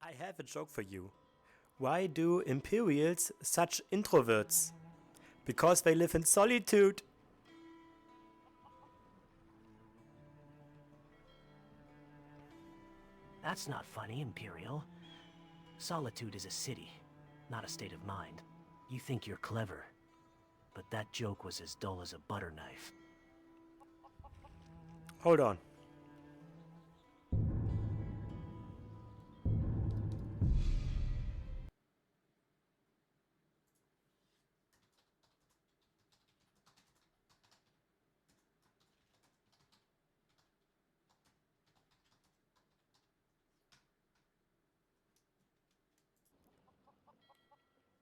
I have a joke for you. Why do Imperials such introverts? Because they live in solitude. That's not funny, Imperial. Solitude is a city, not a state of mind. You think you're clever, but that joke was as dull as a butter knife. Hold on.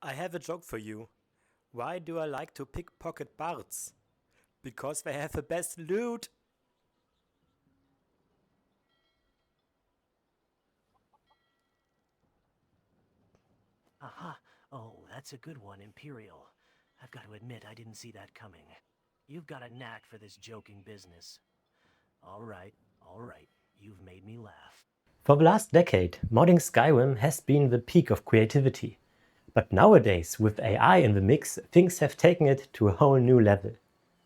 I have a joke for you. Why do I like to pickpocket bards? Because they have the best loot. Aha! Oh, that's a good one, Imperial. I've got to admit, I didn't see that coming. You've got a knack for this joking business. All right, you've made me laugh. For the last decade, modding Skyrim has been the peak of creativity. But nowadays, with AI in the mix, things have taken it to a whole new level.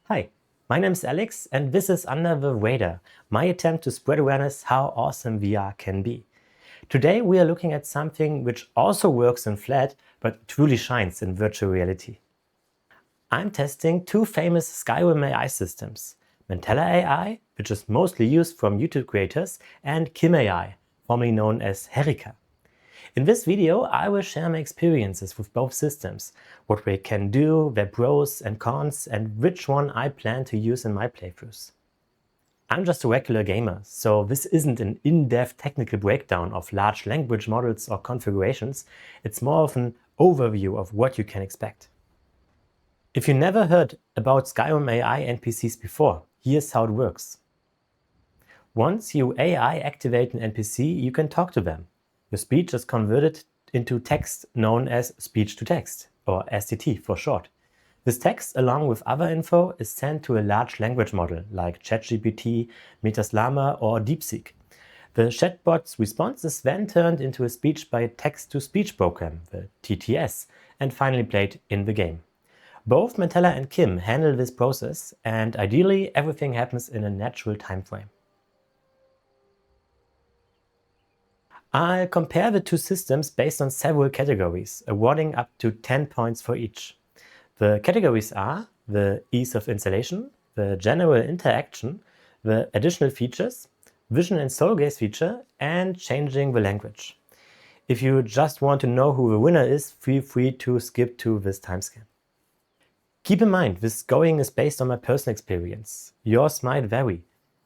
Hi, my name is Alex and this is Under the Radar, my attempt to spread awareness how awesome VR can be. Today we are looking at something which also works in flat, but truly shines in virtual reality. I'm testing two famous Skyrim AI systems, Mantella AI, which is mostly used from YouTube creators, and Chim AI, formerly known as Herika. In this video, I will share my experiences with both systems, what they can do, their pros and cons, and which one I plan to use in my playthroughs. I'm just a regular gamer, so this isn't an in-depth technical breakdown of large language models or configurations, it's more of an overview of what you can expect. If you never heard about Skyrim AI NPCs before, here's how it works. Once you AI activate an NPC, you can talk to them. Your speech is converted into text known as speech-to-text, or STT for short. This text, along with other info, is sent to a large language model like ChatGPT, Meta Lama, or DeepSeek. The chatbot's response is then turned into a speech-by-text-to-speech program, the TTS, and finally played in the game. Both Mantella and Chim handle this process, and ideally everything happens in a natural time frame. I'll compare the two systems based on several categories, awarding up to 10 points for each. The categories are the ease of installation, the general interaction, the additional features, vision and Soulgaze feature, and changing the language. If you just want to know who the winner is, feel free to skip to this timestamp. Keep in mind, this scoring is based on my personal experience. Yours might vary.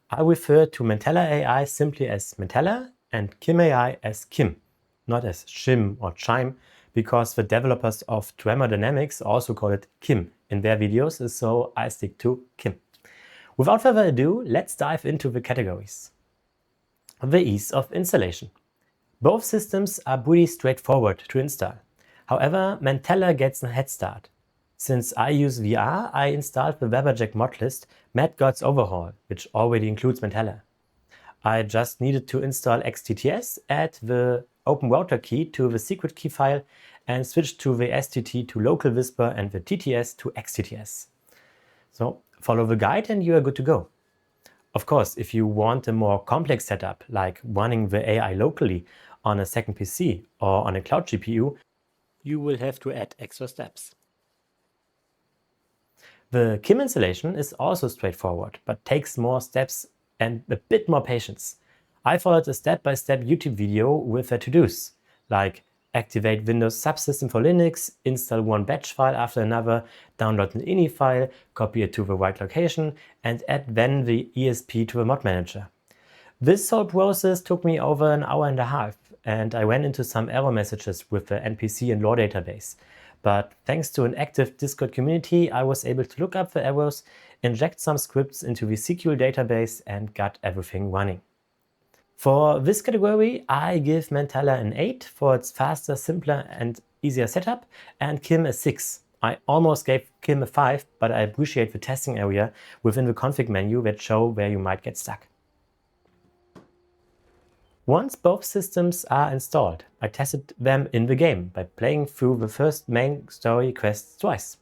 I refer to Mantella AI simply as Mantella and Chim AI as Chim, not as Chim or Chime, because the developers of Tremor Dynamics also call it Chim in their videos, so I stick to Chim. Without further ado, let's dive into the categories. The ease of installation. Both systems are pretty straightforward to install. However, Mantella gets a head start. Since I use VR, I installed the Webberjack mod list Mad-Gods-Overhaul, which already includes Mantella. I just needed to install XTTS, add the OpenRouter key to the secret key file, and switch to the STT to local whisper and the TTS to XTTS. So follow the guide and you are good to go. Of course, if you want a more complex setup, like running the AI locally on a second PC or on a cloud GPU, you will have to add extra steps. The Chim installation is also straightforward, but takes more steps and a bit more patience. I followed a step-by-step YouTube video with the to-dos, like activate Windows subsystem for Linux, install one batch file after another, download an ini file, copy it to the right location, and add then the ESP to the mod manager. This whole process took me over an hour and a half, and I ran into some error messages with the NPC and lore database. But thanks to an active Discord community, I was able to look up the errors, inject some scripts into the SQL database, and got everything running. For this category, I give Mantella an 8 for its faster, simpler, and easier setup, and Chim a 6. I almost gave Chim a 5, but I appreciate the testing area within the config menu that show where you might get stuck. Once both systems are installed, I tested them in the game by playing through the first main story quests twice.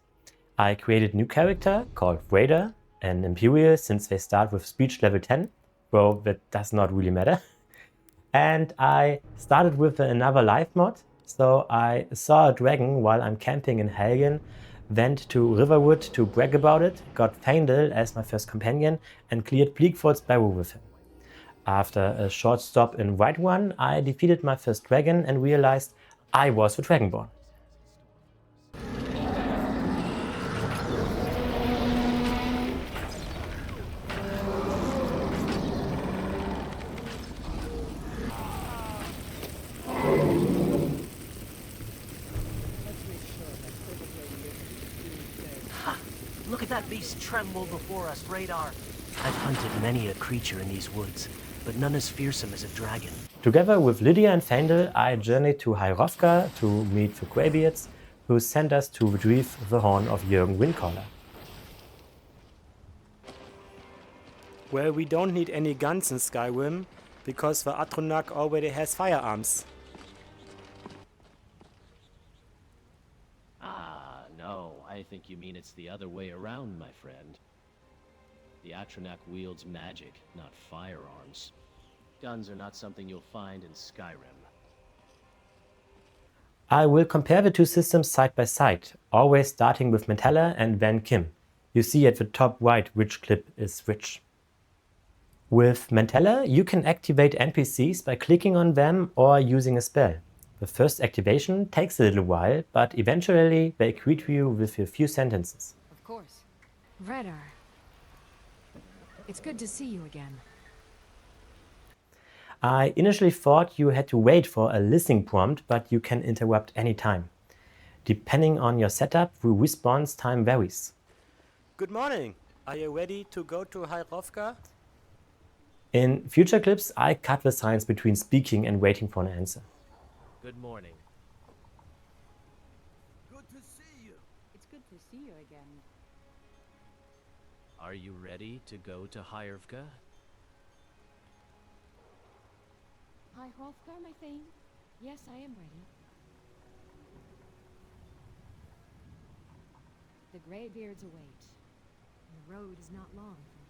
I created a new character called VRadar, an Imperial since they start with speech level 10, though that does not really matter. And I started with another life mod, so I saw a dragon while I'm camping in Helgen, went to Riverwood to brag about it, got Faendal as my first companion and cleared Bleakford's Barrow with him. After a short stop in Whiterun, I defeated my first dragon and realized I was the Dragonborn. Look at that beast tremble before us, Radar. I've hunted many a creature in these woods, but none as fearsome as a dragon. Together with Lydia and Faendal, I journeyed to High Hrothgar to meet the Greybeards, who sent us to retrieve the horn of Jürgen Windcaller. Well, we don't need any guns in Skyrim, because the Atronach already has firearms. No, I think you mean it's the other way around, my friend. The Atronach wields magic, not firearms. Guns are not something you'll find in Skyrim. I will compare the two systems side by side, always starting with Mantella and then Chim. You see at the top right which clip is which. With Mantella, you can activate NPCs by clicking on them or using a spell. The first activation takes a little while, but eventually they greet you with a few sentences. Of course. VRadar. It's good to see you again. I initially thought you had to wait for a listening prompt, but you can interrupt anytime. Depending on your setup, the response time varies. Good morning! Are you ready to go to High Hrothgar? In future clips, I cut the silence between speaking and waiting for an answer. Good morning. Good to see you. It's good to see you again. Are you ready to go to Hyrvka? Hi, Hrothgar, my thane. Yes, I am ready. The Greybeards await. The road is not long from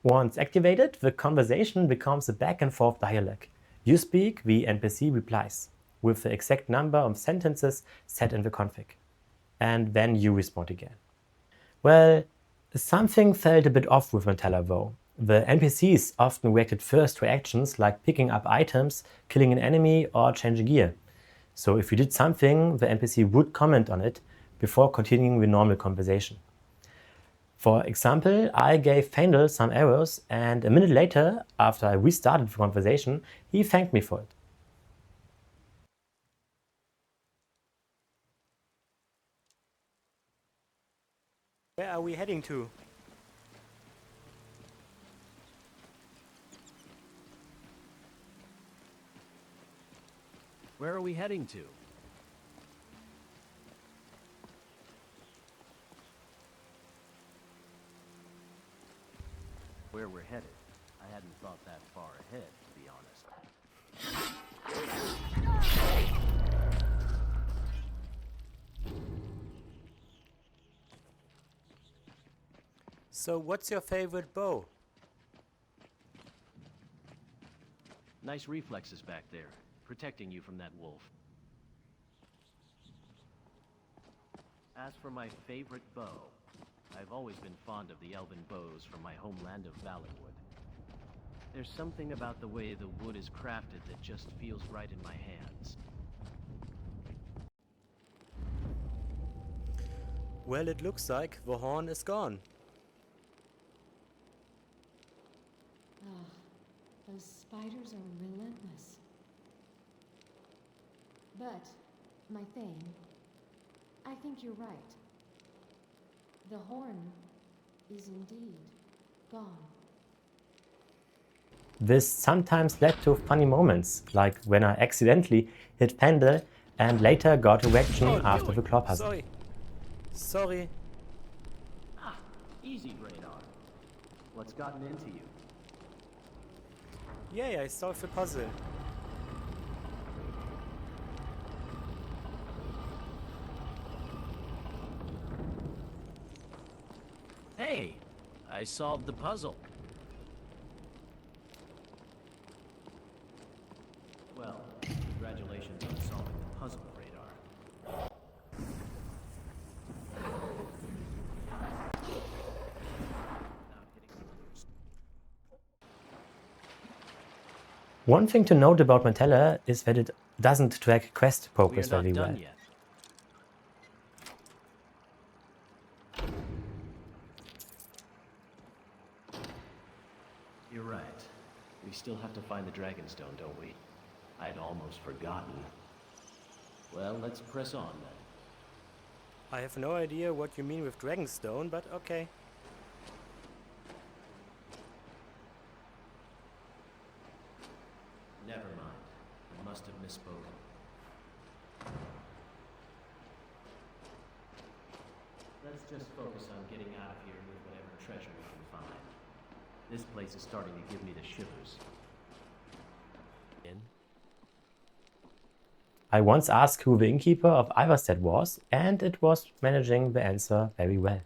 here. Once activated, the conversation becomes a back and forth dialogue. You speak, the NPC replies, with the exact number of sentences set in the config. And then you respond again. Well, something felt a bit off with Mantella though. The NPCs often reacted first to actions like picking up items, killing an enemy or changing gear. So if you did something, the NPC would comment on it before continuing the normal conversation. For example, I gave Faendal some arrows and a minute later, after I restarted the conversation, he thanked me for it. Where are we heading to? Where are we heading to? Where we're headed. I hadn't thought that far ahead, to be honest. So what's your favorite bow? Nice reflexes back there, protecting you from that wolf. As for my favorite bow, I've always been fond of the elven bows from my homeland of Valenwood. There's something about the way the wood is crafted that just feels right in my hands. Well, it looks like the horn is gone. Those spiders are relentless. But, my thane, I think you're right. The horn is indeed gone. This sometimes led to funny moments, like when I accidentally hit Faendal and later got a reaction after the claw puzzle. Sorry. Ah, easy, Radar. What's gotten into you? Yay, I solved the puzzle. Hey, I solved the puzzle. Well, congratulations on solving the puzzle, Radar. One thing to note about Mantella is that it doesn't track quest We're progress not very done well. yet. You're right. We still have to find the Dragonstone, don't we? I'd almost forgotten. Well, let's press on then. I have no idea what you mean with Dragonstone, but okay. Never mind. I must have misspoken. Let's just focus on getting out of here with whatever treasure we can find. This place is starting to give me the shivers. In? I once asked who the innkeeper of Iverstead was, and it was managing the answer very well.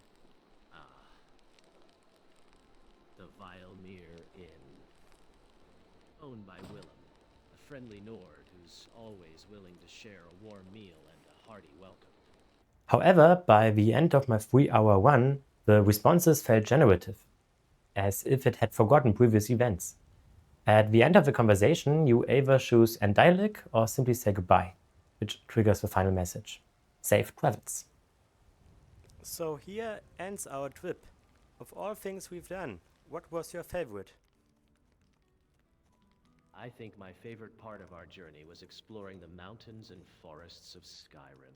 The Vilemere Inn. Owned by Willem, a friendly Nord who's always willing to share a warm meal and a hearty welcome. However, by the end of my 3-hour run, the responses felt generative, as if it had forgotten previous events. At the end of the conversation, you either choose end dialogue or simply say goodbye, which triggers the final message. Safe travels. So here ends our trip. Of all things we've done, what was your favorite? I think my favorite part of our journey was exploring the mountains and forests of Skyrim.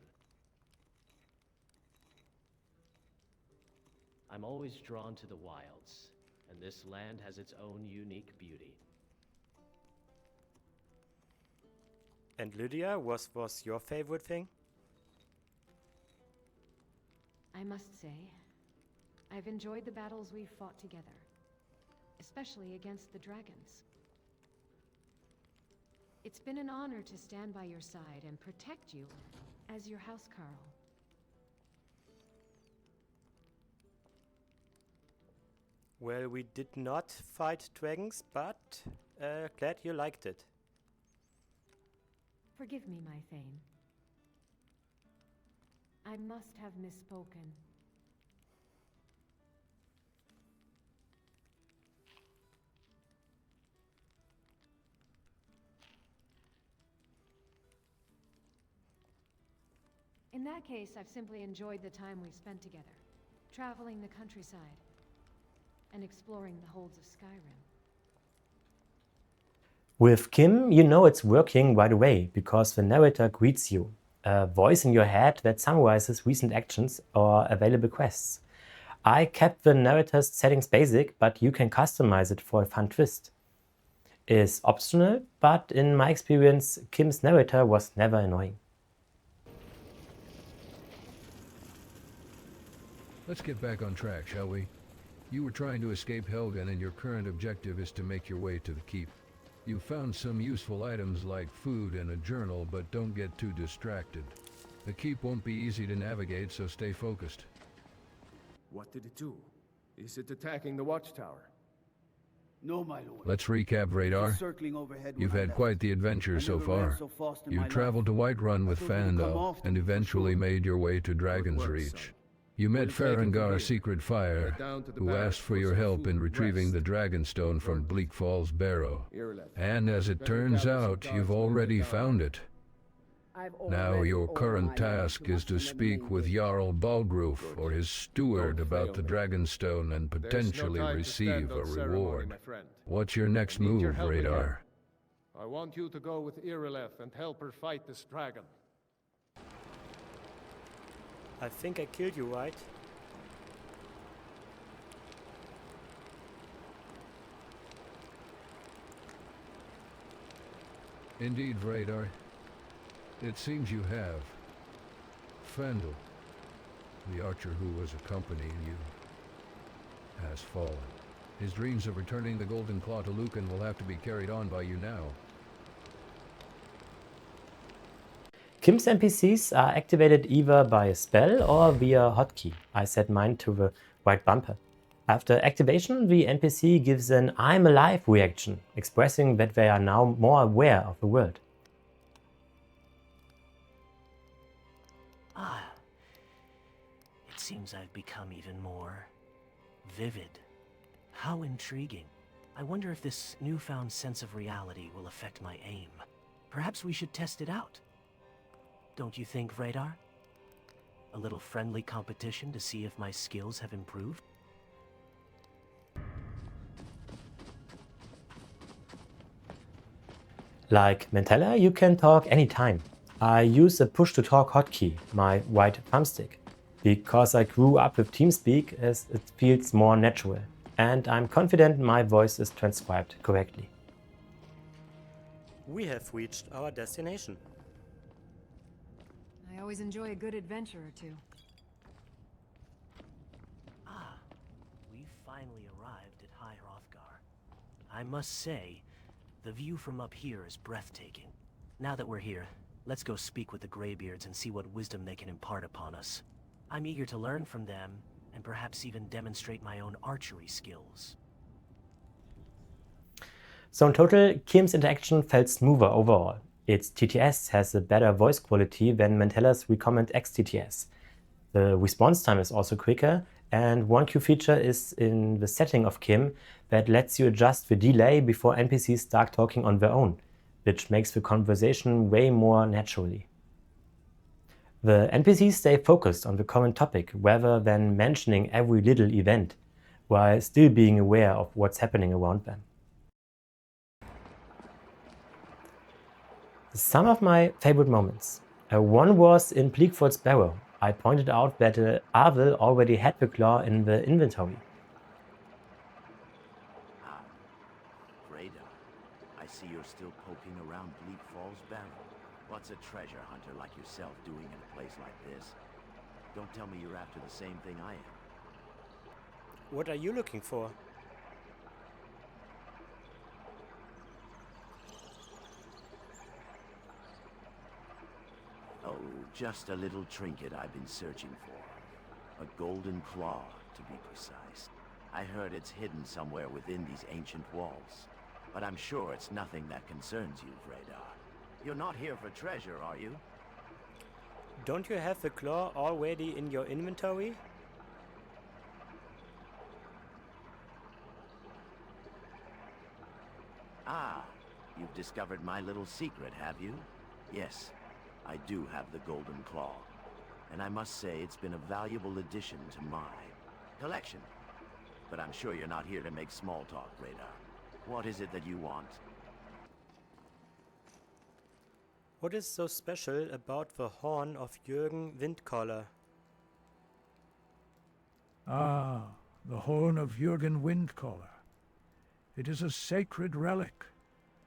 I'm always drawn to the wilds, and this land has its own unique beauty. And Lydia, was your favorite thing? I must say, I've enjoyed the battles we've fought together, especially against the dragons. It's been an honor to stand by your side and protect you as your housecarl. Well, we did not fight dragons, but glad you liked it. Forgive me, my Thane. I must have misspoken. In that case, I've simply enjoyed the time we've spent together, traveling the countryside and exploring the holds of Skyrim. With Kim, you know it's working right away because the narrator greets you, a voice in your head that summarizes recent actions or available quests. I kept the narrator's settings basic, but you can customize it for a fun twist. It's optional, but in my experience, Kim's narrator was never annoying. Let's get back on track, shall we? You were trying to escape Helgen, and your current objective is to make your way to the keep. You found some useful items like food and a journal, but don't get too distracted. The keep won't be easy to navigate, so stay focused. What did it do? Is it attacking the watchtower? No, my lord. Let's recap, Radar. Circling overhead You've when I had left. quite the adventure I so never ran far. so fast in You my traveled to life. Whiterun with I thought you'd come Fandel, often, and for eventually sure. made your way to Dragon's work, Reach. son. You met We'll take it from Farengar here. Secret Fire, Head down to the who barracks asked for for your some help food in and retrieving the rest. Dragonstone from Bleak Falls Barrow. Irrelevant. And as it Better turns gather some out, guards you've and we'll already head down. found it. Now your current task is to speak with Jarl Balgruf or his steward Don't about the fail me. Dragonstone and There's no potentially time to receive stand a on ceremony, reward. my friend. What's your next Need your move, help Radar? again. I want you to go with Irileth and help her fight this dragon. I think I killed you, right? Indeed, Radar. It seems you have. Fandel, the archer who was accompanying you, has fallen. His dreams of returning the Golden Claw to Lucan will have to be carried on by you now. Chim's NPCs are activated either by a spell or via hotkey. I set mine to the white bumper. After activation, the NPC gives an "I'm alive" reaction, expressing that they are now more aware of the world. It seems I've become even more vivid. How intriguing. I wonder if this newfound sense of reality will affect my aim. Perhaps we should test it out. Don't you think, VRadar? A little friendly competition to see if my skills have improved? Like Mantella, you can talk anytime. I use the push-to-talk hotkey, my white thumbstick, because I grew up with TeamSpeak as it feels more natural, and I'm confident my voice is transcribed correctly. We have reached our destination. I always enjoy a good adventure or two. We've finally arrived at High Hrothgar. I must say, the view from up here is breathtaking. Now that we're here, let's go speak with the Greybeards and see what wisdom they can impart upon us. I'm eager to learn from them, and perhaps even demonstrate my own archery skills. So in total, Chim's interaction felt smoother overall. Its TTS has a better voice quality than Mantella's Recommend X TTS. The response time is also quicker, and one key feature is in the setting of Chim that lets you adjust the delay before NPCs start talking on their own, which makes the conversation way more naturally. The NPCs stay focused on the current topic rather than mentioning every little event, while still being aware of what's happening around them. Some of my favorite moments. One was in Bleakford's Barrow. I pointed out that Arvel already had the claw in the inventory. VRadar, I see you're still poking around Bleak Falls Barrow. What's a treasure hunter like yourself doing in a place like this? Don't tell me you're after the same thing I am. What are you looking for? Oh, just a little trinket I've been searching for. A golden claw, to be precise. I heard it's hidden somewhere within these ancient walls. But I'm sure it's nothing that concerns you, VRadar. You're not here for treasure, are you? Don't you have the claw already in your inventory? Ah, you've discovered my little secret, have you? Yes, I do have the golden claw. And I must say it's been a valuable addition to my collection. But I'm sure you're not here to make small talk, VRadar. What is it that you want? What is so special about the horn of Jürgen Windcaller? Ah, the horn of Jürgen Windcaller. It is a sacred relic,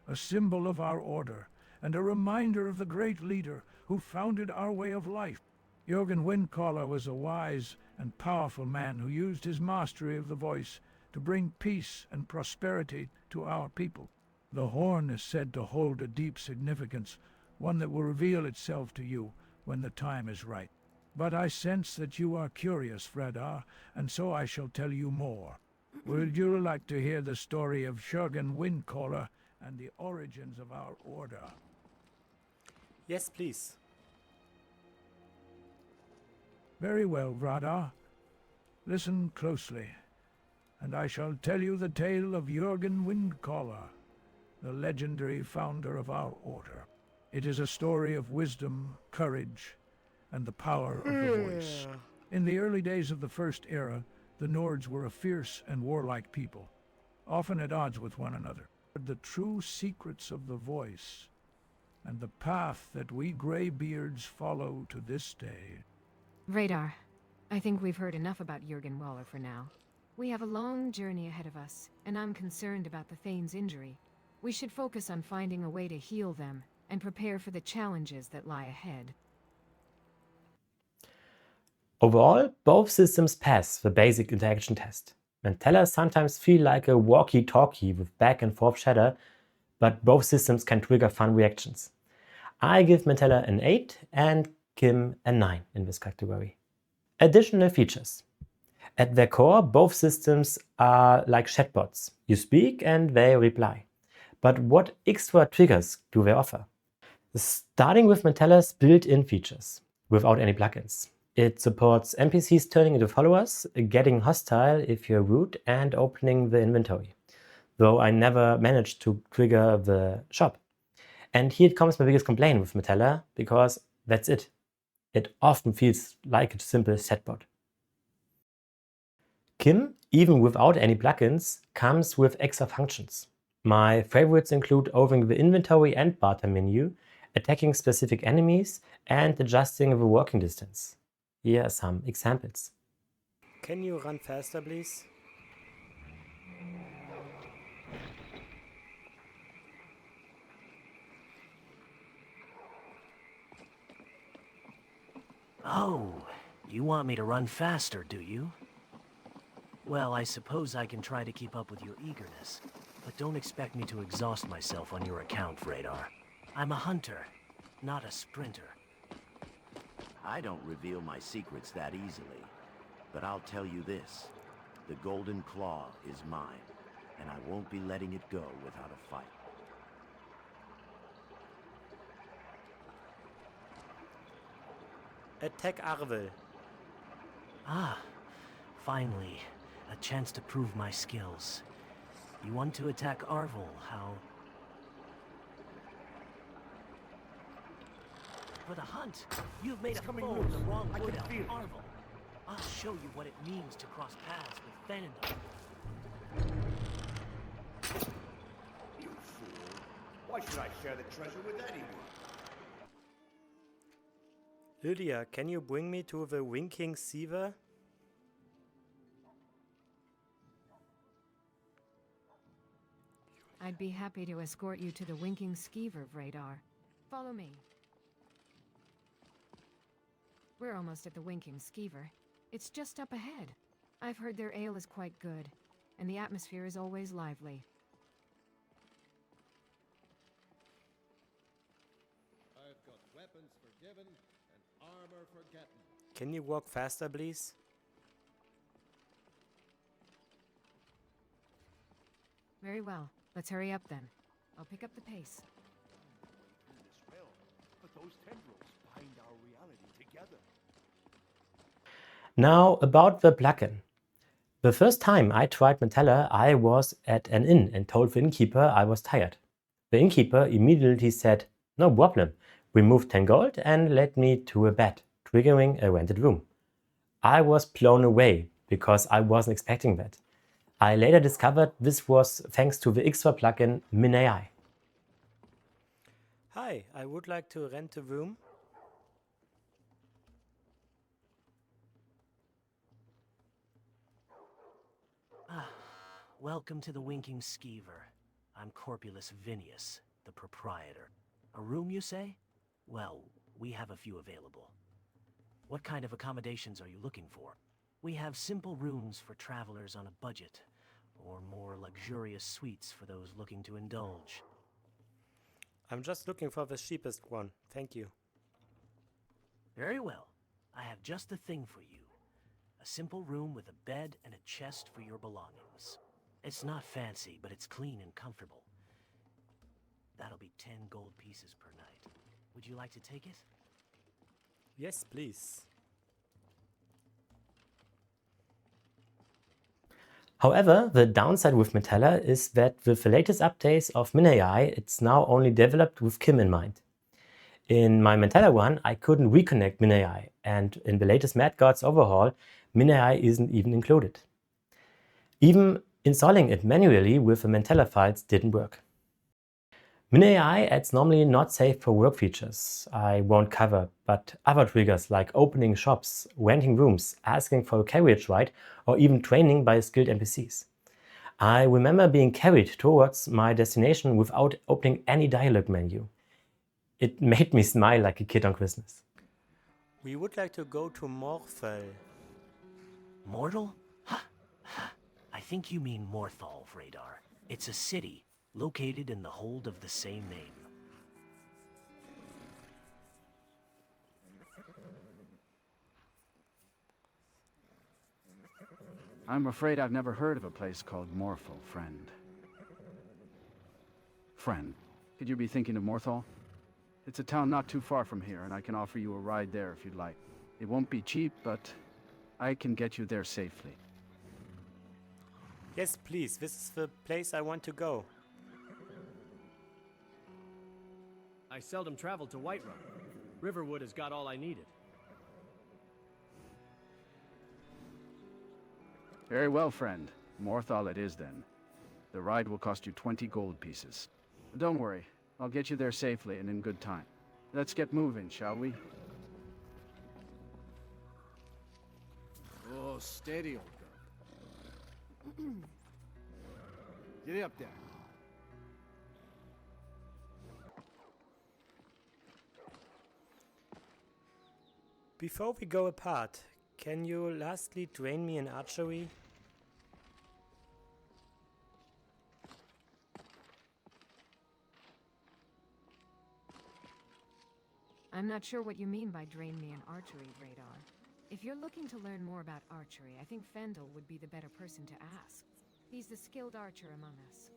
a symbol of our order, and a reminder of the great leader who founded our way of life. Jürgen Windcaller was a wise and powerful man who used his mastery of the voice to bring peace and prosperity to our people. The horn is said to hold a deep significance, one that will reveal itself to you when the time is right. But I sense that you are curious, VRadar, and so I shall tell you more. Would you like to hear the story of Jürgen Windcaller and the origins of our order? Yes, please. Very well, VRadar. Listen closely, and I shall tell you the tale of Jürgen Windcaller, the legendary founder of our order. It is a story of wisdom, courage, and the power of the voice. In the early days of the First Era, the Nords were a fierce and warlike people, often at odds with one another. The true secrets of the voice, and the path that we Greybeards follow to this day. VRadar, I think we've heard enough about Jürgen Waller for now. We have a long journey ahead of us, and I'm concerned about the Thane's injury. We should focus on finding a way to heal them and prepare for the challenges that lie ahead. Overall, both systems pass the basic interaction test. Mantella sometimes feel like a walkie-talkie with back and forth chatter, but both systems can trigger fun reactions. I give Mantella an 8 and Chim a 9 in this category. Additional features. At their core, both systems are like chatbots. You speak and they reply. But what extra triggers do they offer? Starting with Mantella's built-in features, without any plugins. It supports NPCs turning into followers, getting hostile if you're rude, and opening the inventory. Though I never managed to trigger the shop. And here comes my biggest complaint with Mantella, because that's it. It often feels like a simple chatbot. Chim, even without any plugins, comes with extra functions. My favorites include opening the inventory and barter menu, attacking specific enemies, and adjusting the walking distance. Here are some examples. Can you run faster, please? Oh, you want me to run faster, do you? Well, I suppose I can try to keep up with your eagerness, but don't expect me to exhaust myself on your account, VRadar. I'm a hunter, not a sprinter. I don't reveal my secrets that easily, but I'll tell you this. The Golden Claw is mine, and I won't be letting it go without a fight. Attack Arvel. Ah, finally, a chance to prove my skills. You want to attack Arvel, how? For the hunt, you've made a foe of the wrong wood elf, Arvel. I'll show you what it means to cross paths with Fenandel. You fool. Why should I share the treasure with anyone? Lydia, can you bring me to the Winking Seaver? I'd be happy to escort you to the Winking Skeever, VRadar. Follow me. We're almost at the Winking Skeever. It's just up ahead. I've heard their ale is quite good, and the atmosphere is always lively. I've got weapons forgiven and armor forgotten. Can you walk faster, please? Very well. Let's hurry up then. I'll pick up the pace. In this realm, but those tendrils bind our reality together. Now about the plugin. The first time I tried Mantella, I was at an inn and told the innkeeper I was tired. The innkeeper immediately said, "No problem," removed 10 gold and led me to a bed, triggering a rented room. I was blown away because I wasn't expecting that. I later discovered this was thanks to the extra plugin Min.AI. Hi, I would like to rent a room. Welcome to the Winking Skeever. I'm Corpulus Vinius, the proprietor. A room, you say? Well, we have a few available. What kind of accommodations are you looking for? We have simple rooms for travelers on a budget, or more luxurious suites for those looking to indulge. I'm just looking for the cheapest one. Thank you. Very well. I have just the thing for you. A simple room with a bed and a chest for your belongings. It's not fancy, but it's clean and comfortable. That'll be 10 gold pieces per night. Would you like to take it? Yes, please. However, the downside with Mantella is that with the latest updates of Min.AI, it's now only developed with Chim in mind. In my Mantella one, I couldn't reconnect Min.AI, and in the latest Mad-Gods-Overhaul, Min.AI isn't even included. Even installing it manually with the Mantella files didn't work. Min.AI adds normally not safe for work features I won't cover, but other triggers like opening shops, renting rooms, asking for a carriage ride, or even training by skilled NPCs. I remember being carried towards my destination without opening any dialogue menu. It made me smile like a kid on Christmas. We would like to go to Morfell. Mortal? Ha! Ha! think you mean Morthal, VRadar. It's a city located in the hold of the same name. I'm afraid I've never heard of a place called Morthal, friend. Friend, could you be thinking of Morthal? It's a town not too far from here, and I can offer you a ride there if you'd like. It won't be cheap, but I can get you there safely. Yes, please. This is the place I want to go. I seldom travel to Whiterun. Riverwood has got all I needed. Very well, friend. Morthal it is then. The ride will cost you 20 gold pieces. Don't worry, I'll get you there safely and in good time. Let's get moving, shall we? Oh, steady, old girl. Get up there. Before we go apart, can you lastly train me in archery? I'm not sure what you mean by drain me in archery, VRadar. If you're looking to learn more about archery, I think Fendel would be the better person to ask. He's the skilled archer among us.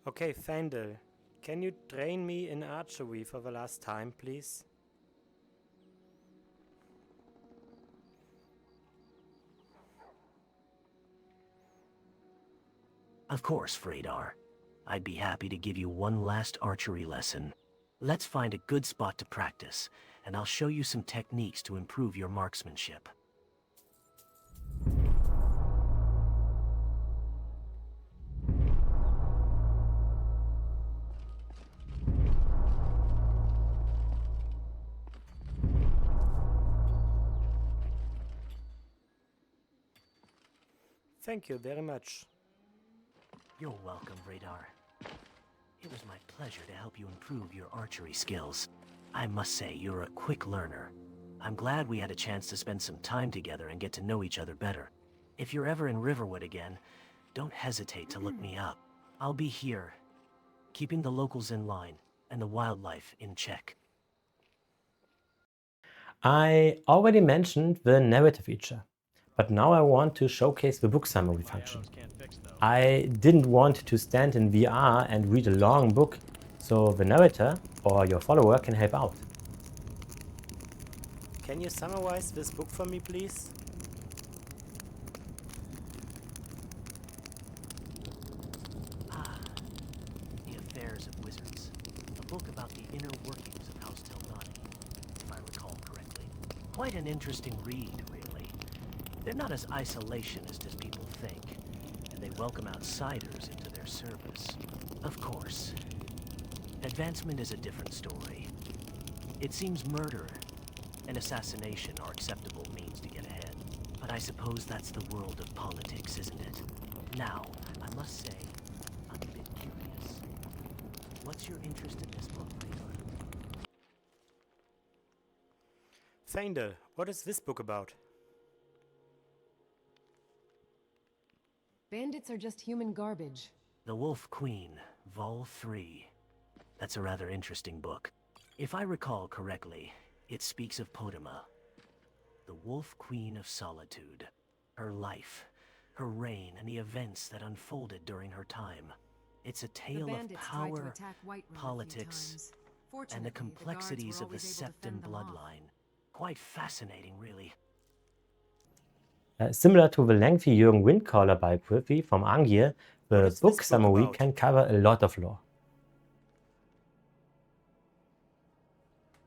Okay, Fendel, can you train me in archery for the last time, please? Of course, VRadar. I'd be happy to give you one last archery lesson. Let's find a good spot to practice, and I'll show you some techniques to improve your marksmanship. Thank you very much. You're welcome, VRadar. It was my pleasure to help you improve your archery skills. I must say, you're a quick learner. I'm glad we had a chance to spend some time together and get to know each other better. If you're ever in Riverwood again, don't hesitate to look me up. I'll be here, keeping the locals in line and the wildlife in check. I already mentioned the narrative feature, but now I want to showcase the book summary function. I didn't want to stand in VR and read a long book, so the narrator or your follower can help out. Can you summarize this book for me, please? The Affairs of Wizards. A book about the inner workings of House Telnani, if I recall correctly. Quite an interesting read, really. They're not as isolationist as people think, and they welcome outsiders into their service. Of course, advancement is a different story. It seems murder and assassination are acceptable means to get ahead. But I suppose that's the world of politics, isn't it? Now, I must say, I'm a bit curious. What's your interest in this book, VRadar? Fendel, what is this book about? Bandits are just human garbage. The Wolf Queen, Vol 3. That's a rather interesting book. If I recall correctly, it speaks of Podima, the Wolf Queen of Solitude. Her life, her reign, and the events that unfolded during her time. It's a tale of power, politics, and the complexities of the Septim bloodline. Quite fascinating, really. Similar to the lengthy Jürgen Windcaller biography from Angier, the book summary can cover a lot of lore.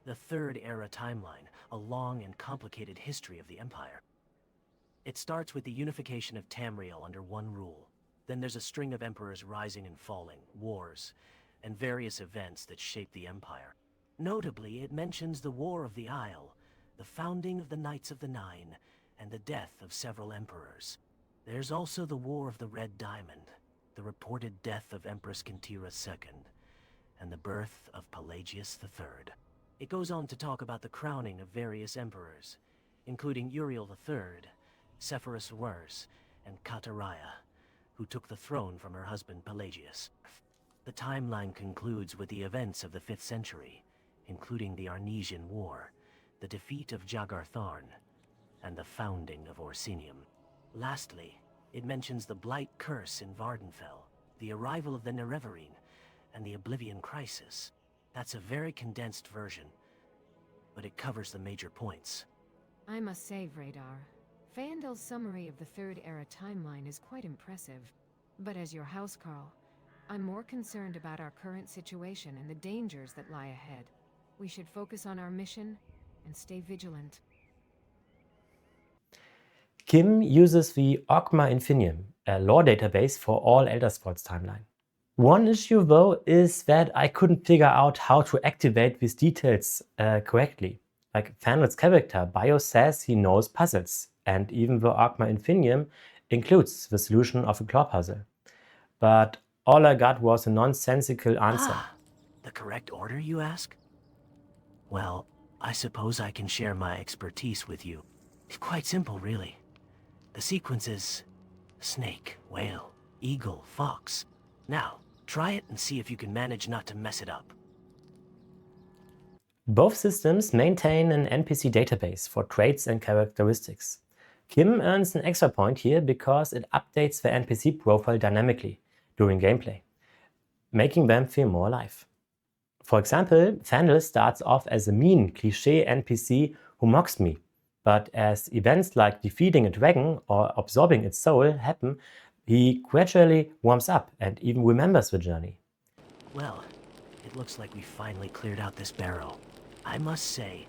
The Third Era timeline, a long and complicated history of the Empire. It starts with the unification of Tamriel under one rule. Then there's a string of emperors rising and falling, wars, and various events that shape the Empire. Notably, it mentions the War of the Isle, the founding of the Knights of the Nine, and the death of several emperors. There's also the War of the Red Diamond, the reported death of Empress Kintira II, and the birth of Pelagius III. It goes on to talk about the crowning of various emperors, including Uriel III, Sepphoris Wurs, and Kataraya, who took the throne from her husband Pelagius. The timeline concludes with the events of the 5th century, including the Arnesian War, the defeat of Jagartharn, and the founding of Orsinium. Lastly, it mentions the Blight Curse in Vardenfell, the arrival of the Nerevarine, and the Oblivion Crisis. That's a very condensed version, but it covers the major points. I must say, VRadar, Faendal's summary of the Third Era timeline is quite impressive. But as your housecarl, I'm more concerned about our current situation and the dangers that lie ahead. We should focus on our mission and stay vigilant. Chim uses the Ogma Infinium, a lore database for all Elder Scrolls timeline. One issue though is that I couldn't figure out how to activate these details correctly. Like Faendal's character, Bio says he knows puzzles, and even the Ogma Infinium includes the solution of a claw puzzle. But all I got was a nonsensical answer. The correct order, you ask? Well, I suppose I can share my expertise with you. It's quite simple, really. The sequence is snake, whale, eagle, fox. Now, try it and see if you can manage not to mess it up. Both systems maintain an NPC database for traits and characteristics. Chim earns an extra point here because it updates the NPC profile dynamically during gameplay, making them feel more alive. For example, Faendal starts off as a mean, cliché NPC who mocks me, but as events like defeating a dragon or absorbing its soul happen, he gradually warms up and even remembers the journey. Well, it looks like we finally cleared out this barrow. I must say,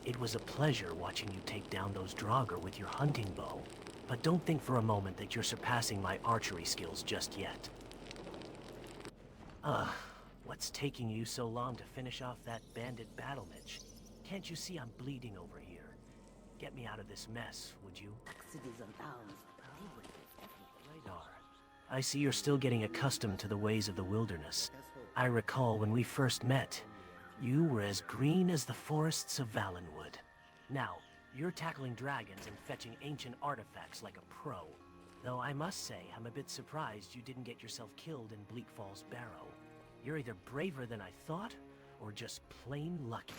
it was a pleasure watching you take down those Draugr with your hunting bow. But don't think for a moment that you're surpassing my archery skills just yet. What's taking you so long to finish off that bandit battle niche? Can't you see I'm bleeding over here? Get me out of this mess, would you? Radar. I see you're still getting accustomed to the ways of the wilderness. I recall when we first met, you were as green as the forests of Valenwood. Now, you're tackling dragons and fetching ancient artifacts like a pro. Though I must say, I'm a bit surprised you didn't get yourself killed in Bleak Falls Barrow. You're either braver than I thought, or just plain lucky.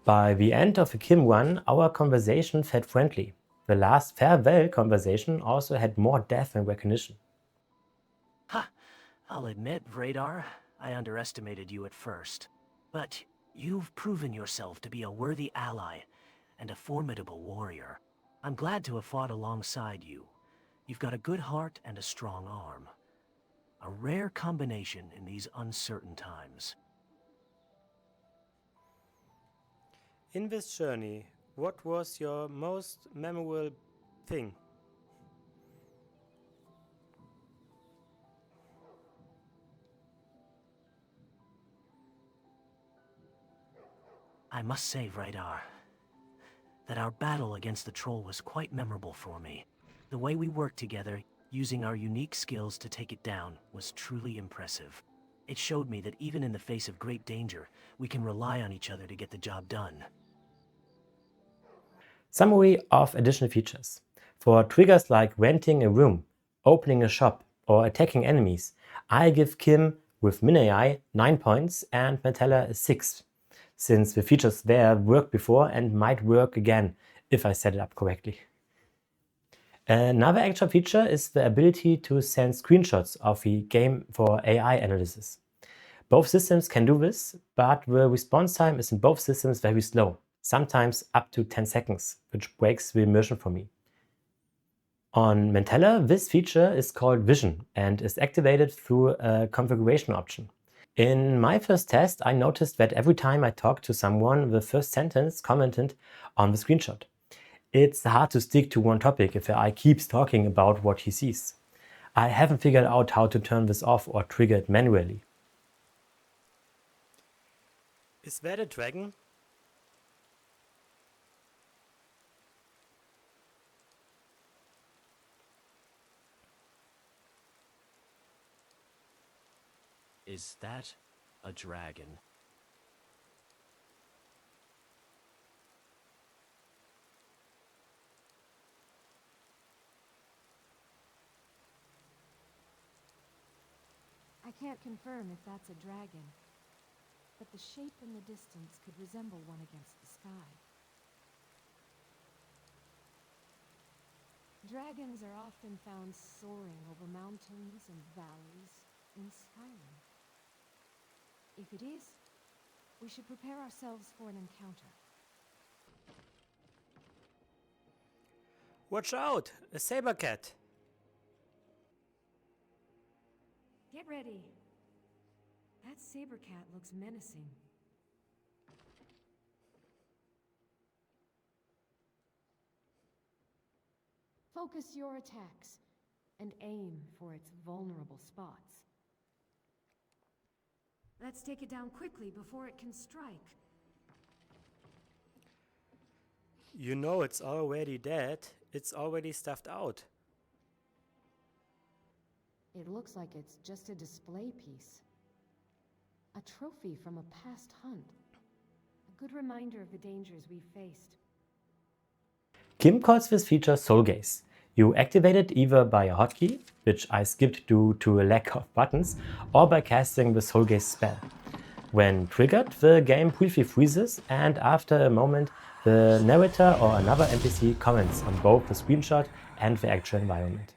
By the end of the Chim run, our conversation felt friendly. The last farewell conversation also had more depth and recognition. I'll admit, VRadar, I underestimated you at first. But you've proven yourself to be a worthy ally and a formidable warrior. I'm glad to have fought alongside you. You've got a good heart and a strong arm. A rare combination in these uncertain times. In this journey, what was your most memorable thing? I must say, VRadar, that our battle against the troll was quite memorable for me. The way we worked together, using our unique skills to take it down, was truly impressive. It showed me that even in the face of great danger, we can rely on each other to get the job done. Summary of additional features. For triggers like renting a room, opening a shop, or attacking enemies, I give Chim with Min-AI 9 points and Mantella 6, since the features there worked before and might work again if I set it up correctly. Another extra feature is the ability to send screenshots of the game for AI analysis. Both systems can do this, but the response time is in both systems very slow, sometimes up to 10 seconds, which breaks the immersion for me. On Mantella, this feature is called Vision and is activated through a configuration option. In my first test, I noticed that every time I talked to someone, the first sentence commented on the screenshot. It's hard to stick to one topic if the AI keeps talking about what he sees. I haven't figured out how to turn this off or trigger it manually. Is that a dragon? Is that a dragon? I can't confirm if that's a dragon, but the shape in the distance could resemble one against the sky. Dragons are often found soaring over mountains and valleys in Skyrim. If it is, we should prepare ourselves for an encounter. Watch out! A saber cat! Get ready. That saber cat looks menacing. Focus your attacks and aim for its vulnerable spots. Let's take it down quickly before it can strike. You know it's already dead. It's already stuffed out. It looks like it's just a display piece. A trophy from a past hunt. A good reminder of the dangers we've faced. Chim calls this feature Soulgaze. You activate it either by a hotkey, which I skipped due to a lack of buttons, or by casting the Soulgaze spell. When triggered, the game briefly freezes, and after a moment, the narrator or another NPC comments on both the screenshot and the actual environment.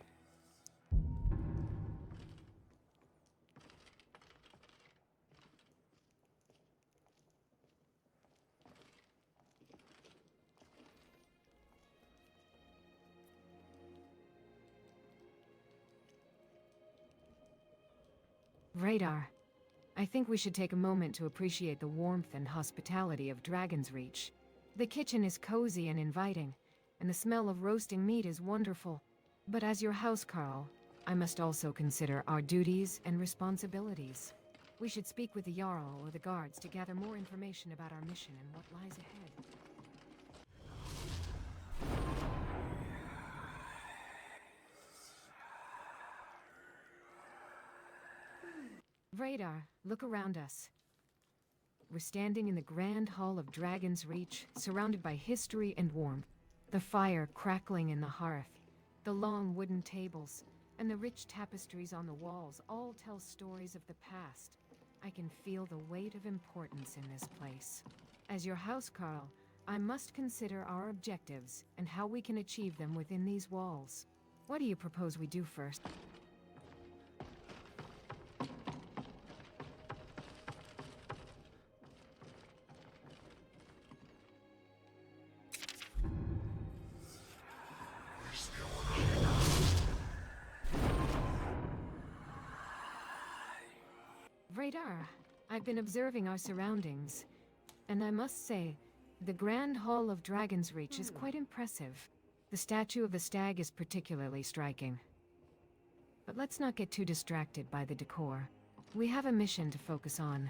Radar. I think we should take a moment to appreciate the warmth and hospitality of Dragon's Reach. The kitchen is cozy and inviting, and the smell of roasting meat is wonderful. But as your housecarl, I must also consider our duties and responsibilities. We should speak with the Jarl or the guards to gather more information about our mission and what lies ahead. Radar, look around us. We're standing in the grand hall of Dragon's Reach, surrounded by history and warmth. The fire crackling in the hearth, the long wooden tables, and the rich tapestries on the walls all tell stories of the past. I can feel the weight of importance in this place. As your housecarl, I must consider our objectives and how we can achieve them within these walls. What do you propose we do first? Radar, I've been observing our surroundings, and I must say, the Grand Hall of Dragon's Reach is quite impressive. The statue of the stag is particularly striking. But let's not get too distracted by the decor. We have a mission to focus on.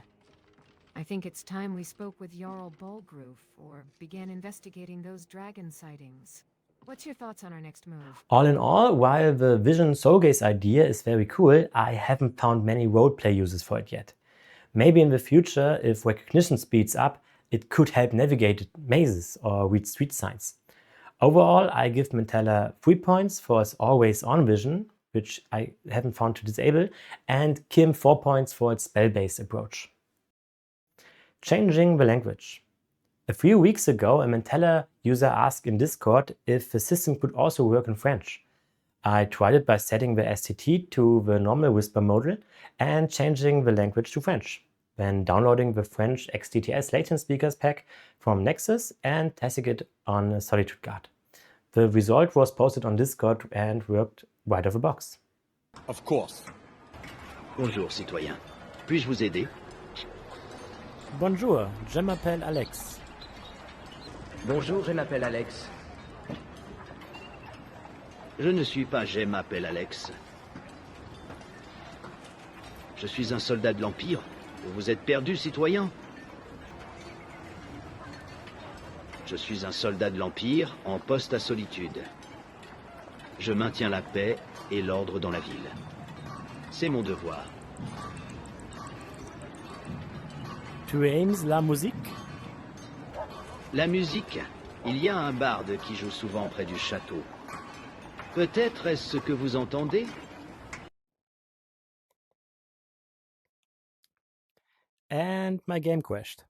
I think it's time we spoke with Jarl Bolgroof, or began investigating those dragon sightings. What's your thoughts on our next move? All in all, while the Vision Soulgaze idea is very cool, I haven't found many roleplay uses for it yet. Maybe in the future, if recognition speeds up, it could help navigate mazes or read street signs. Overall, I give Mantella 3 points for its always-on vision, which I haven't found to disable, and Chim 4 points for its spell-based approach. Changing the language. A few weeks ago, a Mantella user asked in Discord if the system could also work in French. I tried it by setting the STT to the normal whisper modal and changing the language to French, then downloading the French XTTS latent speakers pack from Nexus and testing it on a Solitude Guard. The result was posted on Discord and worked right out of the box. Of course. Bonjour, citoyen. Puis-je vous aider? Bonjour, je m'appelle Alex. Bonjour, je m'appelle Alex. Je ne suis pas je m'appelle Alex. Je suis un soldat de l'Empire. Vous êtes perdu, citoyen? Je suis un soldat de l'Empire en poste à Solitude. Je maintiens la paix et l'ordre dans la ville. C'est mon devoir. Tu aimes la musique? La musique, il y a un barde qui joue souvent près du château. Peut-être est-ce ce que vous entendez? and my game crashed.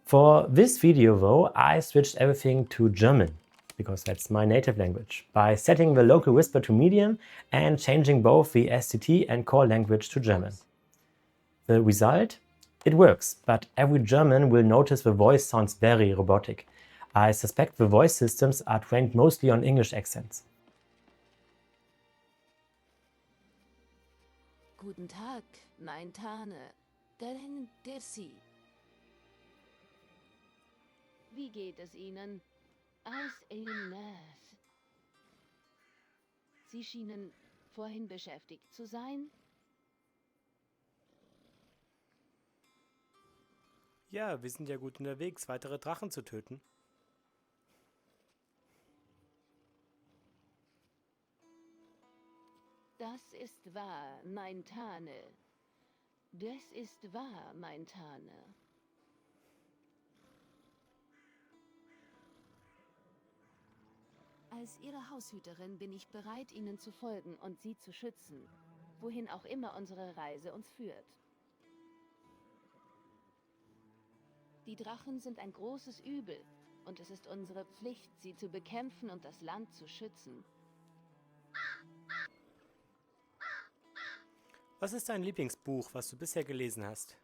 For this video though, I switched everything to German, because that's my native language, by setting the local whisper to medium and changing both the STT and core language to German. The result? It works, but every German will notice the voice sounds very robotic. I suspect the voice systems are trained mostly on English accents. Guten Tag, Mantella. Der Sie. Wie geht es Ihnen? Aus Illness. Sie schienen vorhin beschäftigt zu sein? Ja, wir sind ja gut unterwegs, weitere Drachen zu töten. Das ist wahr, mein Tane. Das ist wahr, mein Tane. Als Ihre Haushüterin bin ich bereit, Ihnen zu folgen und Sie zu schützen, wohin auch immer unsere Reise uns führt. Die Drachen sind ein großes Übel, und es ist unsere Pflicht, sie zu bekämpfen und das Land zu schützen. Was ist dein Lieblingsbuch, was du bisher gelesen hast?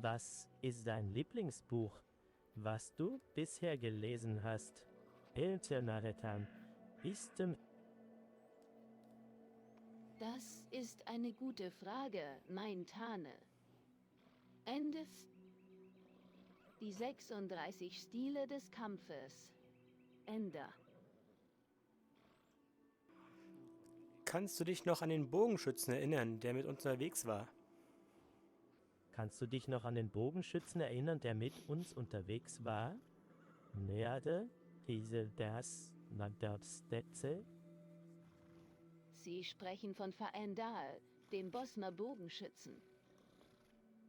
Was ist dein Lieblingsbuch, was du bisher gelesen hast? Das ist eine gute Frage, mein Tane. Endes die 36 Stile des Kampfes. Ende. Kannst du dich noch an den Bogenschützen erinnern, der mit uns unterwegs war? Kannst du dich noch an den Bogenschützen erinnern, der mit uns unterwegs war? Näherte diese das Städte? Sie sprechen von Faendal, dem Bosmer Bogenschützen.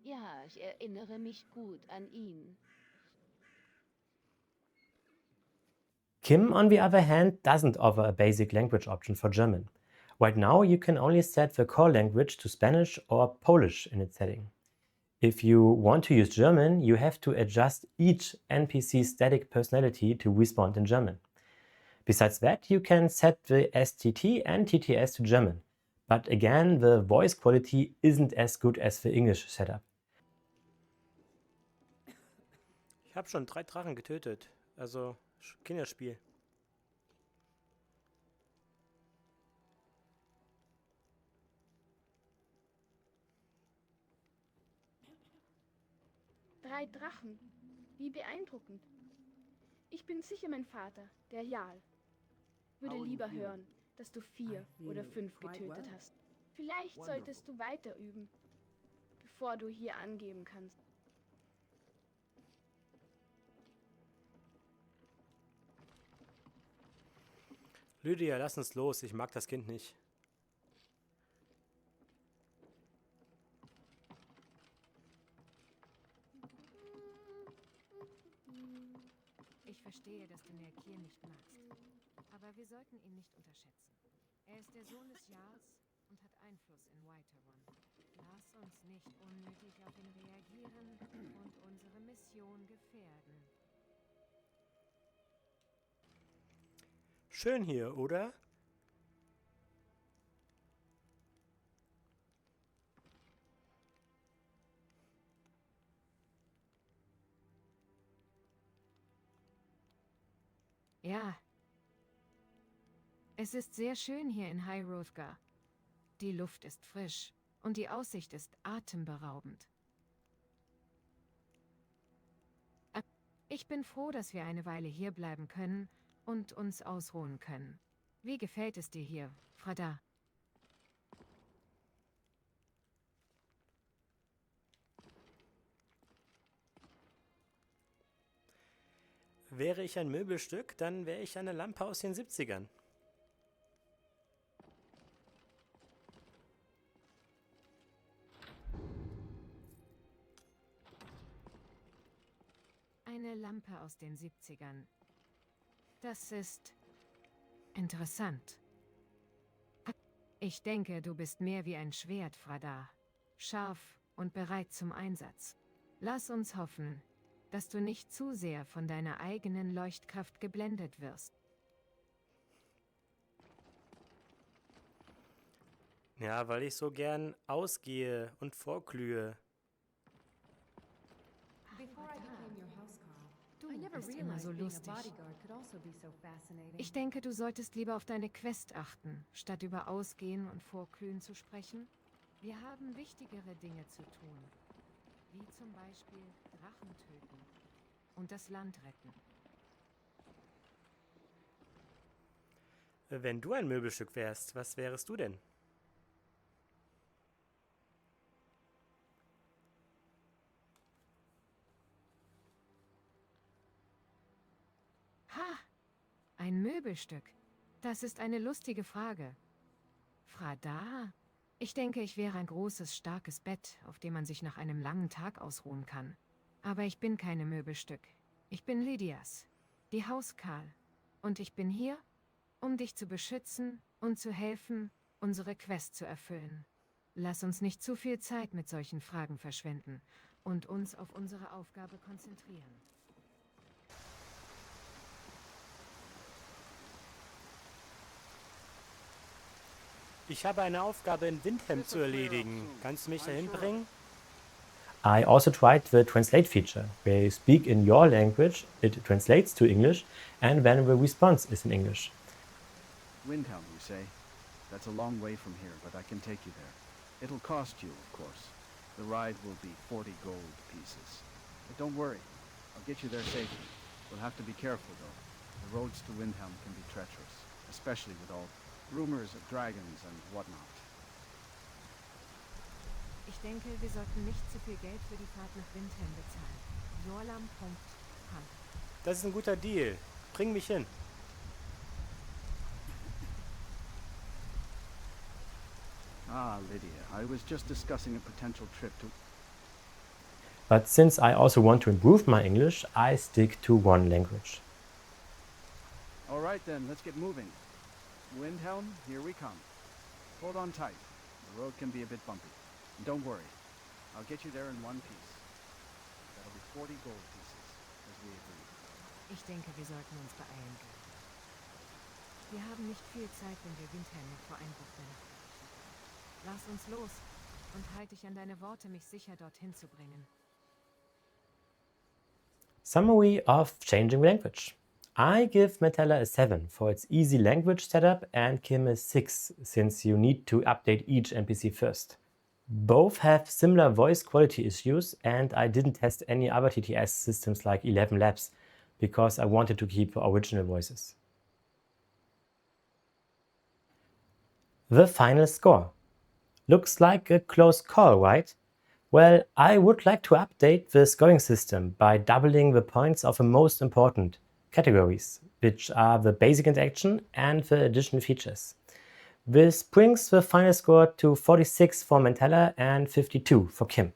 Ja, ich erinnere mich gut an ihn. Chim, on the other hand, doesn't offer a basic language option for German. Right now, you can only set the core language to Spanish or Polish in its setting. If you want to use German, you have to adjust each NPC's static personality to respond in German. Besides that, you can set the STT and TTS to German. But again, the voice quality isn't as good as the English setup. Ich habe schon 3 Drachen getötet, also Kinderspiel. Drei Drachen. Wie beeindruckend. Ich bin sicher mein Vater, der Jarl. Würde lieber hören, dass du 4 oder 5 getötet hast. Vielleicht solltest du weiter üben, bevor du hier angeben kannst. Lydia, lass uns los, ich mag das Kind nicht. Ich verstehe, dass du Nerkir nicht magst. Aber wir sollten ihn nicht unterschätzen. Er ist der Sohn des Jarls und hat Einfluss in Whiterun. Lass uns nicht unnötig auf ihn reagieren und unsere Mission gefährden. Schön hier, oder? Ja. Es ist sehr schön hier in High Hrothgar. Die Luft ist frisch und die Aussicht ist atemberaubend. Ich bin froh, dass wir eine Weile hier bleiben können und uns ausruhen können. Wie gefällt es dir hier, VRadar? Wäre ich ein Möbelstück, dann wäre ich eine Lampe aus den 70ern. Eine Lampe aus den 70ern. Das ist interessant. Ich denke, du bist mehr wie ein Schwert, VRadar. Scharf und bereit zum Einsatz. Lass uns hoffen, dass du nicht zu sehr von deiner eigenen Leuchtkraft geblendet wirst. Ja, weil ich so gern ausgehe und vorglühe. Du bist immer so lustig. Ich denke, du solltest lieber auf deine Quest achten, statt über Ausgehen und Vorglühen zu sprechen. Wir haben wichtigere Dinge zu tun, wie zum Beispiel Drachen töten und das Land retten. Wenn du ein Möbelstück wärst, was wärest du denn? Ha! Ein Möbelstück. Das ist eine lustige Frage. VRadar? Ich denke, ich wäre ein großes, starkes Bett, auf dem man sich nach einem langen Tag ausruhen kann. Aber ich bin keine Möbelstück. Ich bin Lydias, die Hauskarl. Und ich bin hier, um dich zu beschützen und zu helfen, unsere Quest zu erfüllen. Lass uns nicht zu viel Zeit mit solchen Fragen verschwenden und uns auf unsere Aufgabe konzentrieren. Ich habe eine Aufgabe in Windhelm zu erledigen. Kannst du mich dahin bringen? I also tried the translate feature, where you speak in your language, it translates to English, and then the response is in English. Windhelm, you say? That's a long way from here, but I can take you there. It'll cost you, of course. The ride will be 40 gold pieces. But don't worry, I'll get you there safely. We'll have to be careful, though. The roads to Windhelm can be treacherous, especially with all rumors of dragons and whatnot. Ich denke, wir sollten nicht zu viel Geld für die Fahrt nach Windhelm bezahlen. Jorlam.com. Das ist ein guter Deal. Bring mich hin. Ah, Lydia, I was just discussing a potential trip to... But since I also want to improve my English, I stick to one language. All right then, let's get moving. Windhelm, here we come. Hold on tight. The road can be a bit bumpy. And don't worry, I'll get you there in one piece. That'll be 40 gold pieces, as we agreed. Ich denke, wir sollten uns beeilen. Wir haben nicht viel Zeit, wenn wir Windhelm noch vor Einbruch der Nacht erreichen. Lass uns los und halte dich an deine Worte, mich sicher dorthin zu bringen. Summary of changing language. I give Mantella a 7 for its easy language setup and Chim a 6 since you need to update each NPC first. Both have similar voice quality issues and I didn't test any other TTS systems like 11 Labs because I wanted to keep the original voices. The final score. Looks like a close call, right? Well, I would like to update the scoring system by doubling the points of the most important categories, which are the basic interaction and the additional features. This brings the final score to 46 for Mantella and 52 for Chim.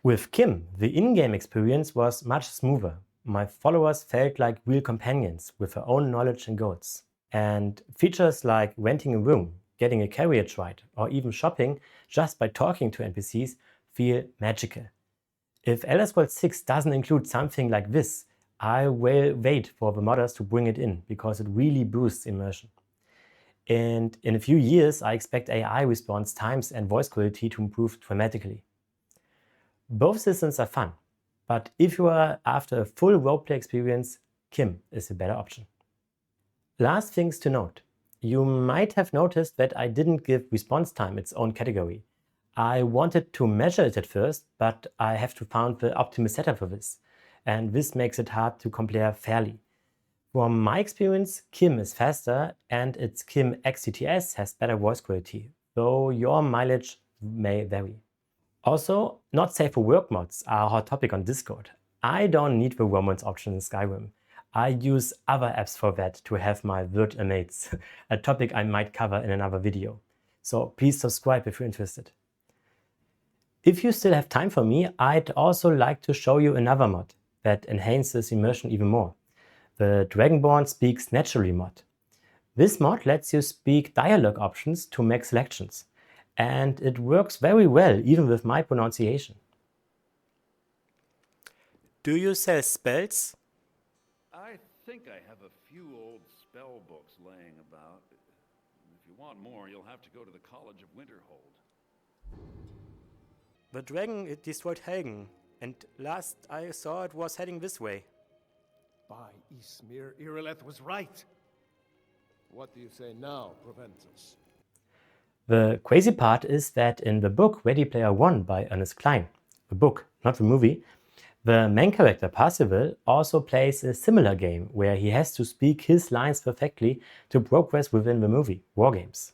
With Chim, the in-game experience was much smoother. My followers felt like real companions with their own knowledge and goals. And features like renting a room, getting a carriage ride, or even shopping just by talking to NPCs feel magical. If Elder Scrolls 6 doesn't include something like this, I will wait for the modders to bring it in because it really boosts immersion. And in a few years, I expect AI response times and voice quality to improve dramatically. Both systems are fun, but if you are after a full roleplay experience, Chim is a better option. Last things to note. You might have noticed that I didn't give response time its own category. I wanted to measure it at first, but I have to find the optimal setup for this. And this makes it hard to compare fairly. From my experience, Chim is faster and its Chim XTTS has better voice quality, though your mileage may vary. Also, not safe for work mods are a hot topic on Discord. I don't need the romance option in Skyrim. I use other apps for that to have my virtual mates, a topic I might cover in another video. So please subscribe if you're interested. If you still have time for me, I'd also like to show you another mod. that enhances immersion even more. The Dragonborn Speaks Naturally mod. This mod lets you speak dialogue options to make selections, and it works very well even with my pronunciation. Do you sell spells? I think I have a few old spell books laying about. If you want more, you'll have to go to the College of Winterhold. The dragon it destroyed Helgen, and last I saw it was heading this way. By Ysmir, Irileth was right. What do you say now, Proventus? The crazy part is that in the book Ready Player One by Ernest Cline, the book, not the movie, the main character Parzival also plays a similar game where he has to speak his lines perfectly to progress within the movie, Wargames.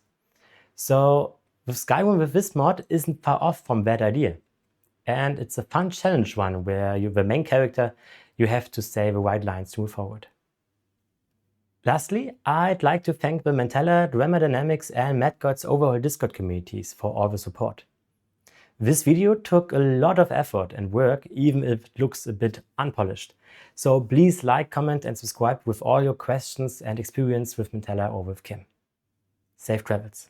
So with Skyrim with this mod isn't far off from that idea. And it's a fun challenge one where you, the main character, you have to say the right lines to move forward. Lastly, I'd like to thank the Mantella, Drama Dynamics and Mad-Gods-Overhaul Discord communities for all the support. This video took a lot of effort and work, even if it looks a bit unpolished. So please like, comment and subscribe with all your questions and experience with Mantella or with Chim. Safe travels!